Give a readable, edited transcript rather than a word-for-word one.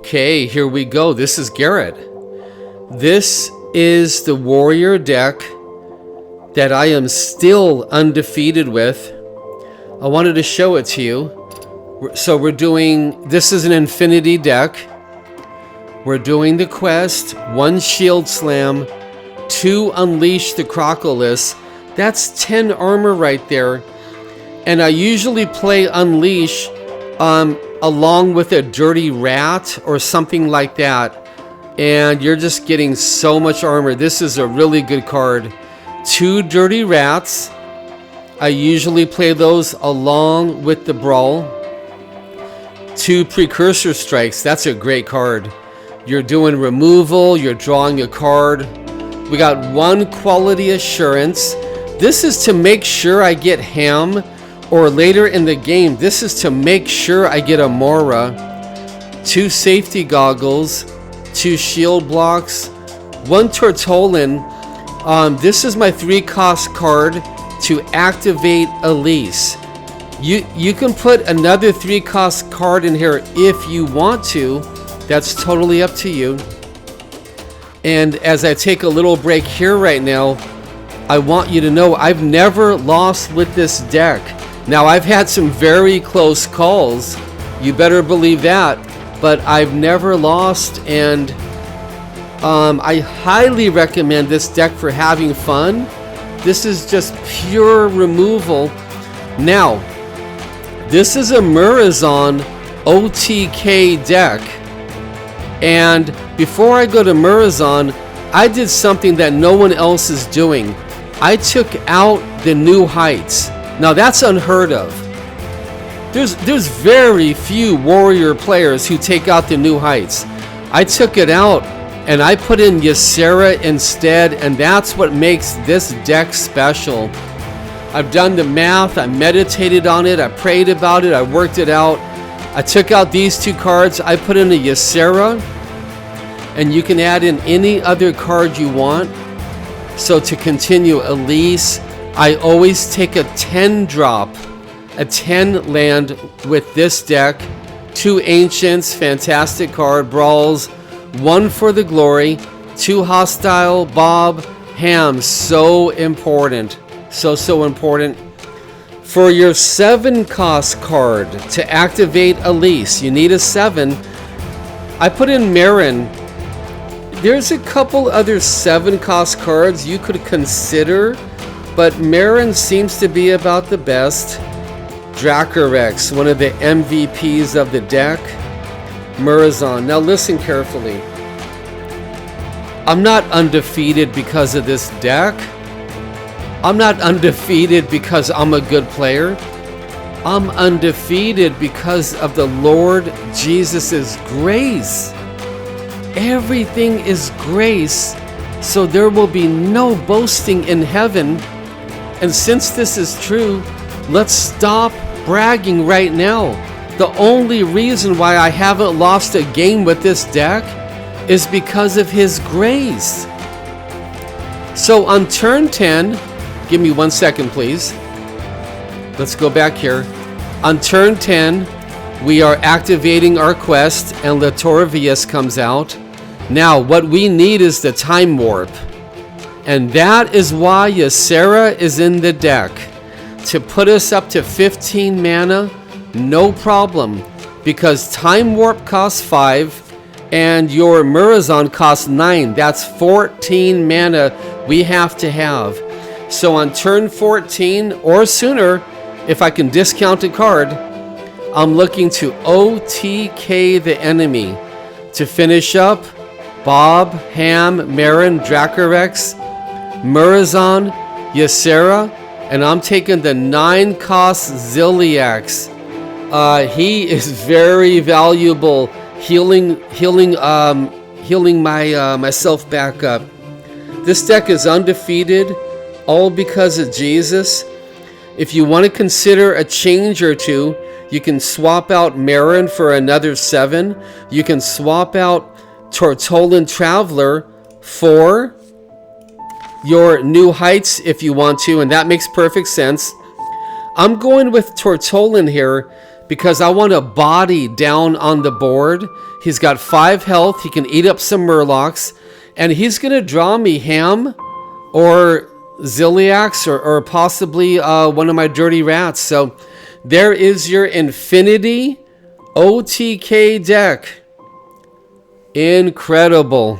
Okay, here we go. This is Garrett. This is the warrior deck that I am still undefeated with. I wanted to show it to you. So we're doing, this is an infinity deck. We're doing the quest, 1 shield slam, 2 unleash the Crocodilus. That's 10 armor right there. And I usually play unleash along with a dirty rat or something like that. And you're just getting so much armor. This is a really good card. 2 dirty rats. I usually play those along with the brawl. 2 precursor strikes. That's a great card. You're doing removal. You're drawing a card. We got 1 quality assurance. This is to make sure I get ham, or later in the game, this is to make sure I get a Mora. 2 safety goggles, 2 shield blocks, 1 Tortolin. This is my 3-cost card to activate Elise. You can put another 3-cost card in here if you want to. That's totally up to you. And as I take a little break here right now, I want you to know I've never lost with this deck. Now, I've had some very close calls, you better believe that, but I've never lost, and I highly recommend this deck for having fun. This is just pure removal. Now, this is a Murazon OTK deck, and before I go to Murazon, I did something that no one else is doing. I took out the New Heights. Now that's unheard of. There's very few warrior players who take out the New Heights. I took it out and I put in Ysera instead, and that's what makes this deck special. I've done the math, I meditated on it, I prayed about it, I worked it out. I took out these 2 cards, I put in a Ysera, and you can add in any other card you want. So to continue, Elise, I always take a 10 drop, a 10 land with this deck. 2 Ancients, fantastic card, Brawls, 1 for the Glory, 2 Hostile, Bob, Ham, so important, so important. For your 7-cost card to activate Elise, you need a 7. I put in Marin. There's a couple other 7-cost cards you could consider, but Marin seems to be about the best. Dracorex, one of the MVPs of the deck. Murazon. Now listen carefully. I'm not undefeated because of this deck. I'm not undefeated because I'm a good player. I'm undefeated because of the Lord Jesus' grace. Everything is grace, so there will be no boasting in heaven. And since this is true, let's stop bragging right now. The only reason why I haven't lost a game with this deck is because of His grace. So on turn 10, give me 1 second, please. Let's go back here. On turn 10, we are activating our quest, and Latorvius comes out. Now, what we need is the Time Warp. And that is why Ysera is in the deck. To put us up to 15 mana, no problem. Because Time Warp costs 5, and your Murazon costs 9. That's 14 mana we have to have. So on turn 14, or sooner, if I can discount a card, I'm looking to OTK the enemy. To finish up, Bob, Ham, Marin, Dracorex, Murazon, Ysera, and I'm taking the 9-cost Ziliax. He is very valuable, healing myself back up. This deck is undefeated, all because of Jesus. If you want to consider a change or two, you can swap out Marin for another 7. You can swap out Tortolin Traveler for your New Heights if you want to, and that makes perfect sense. I'm going with Tortolin here because I want a body down on the board. He's got 5 health. He can eat up some Murlocs. And he's going to draw me Ham or Ziliax or possibly one of my Dirty Rats. So there is your Infinity OTK deck. Incredible.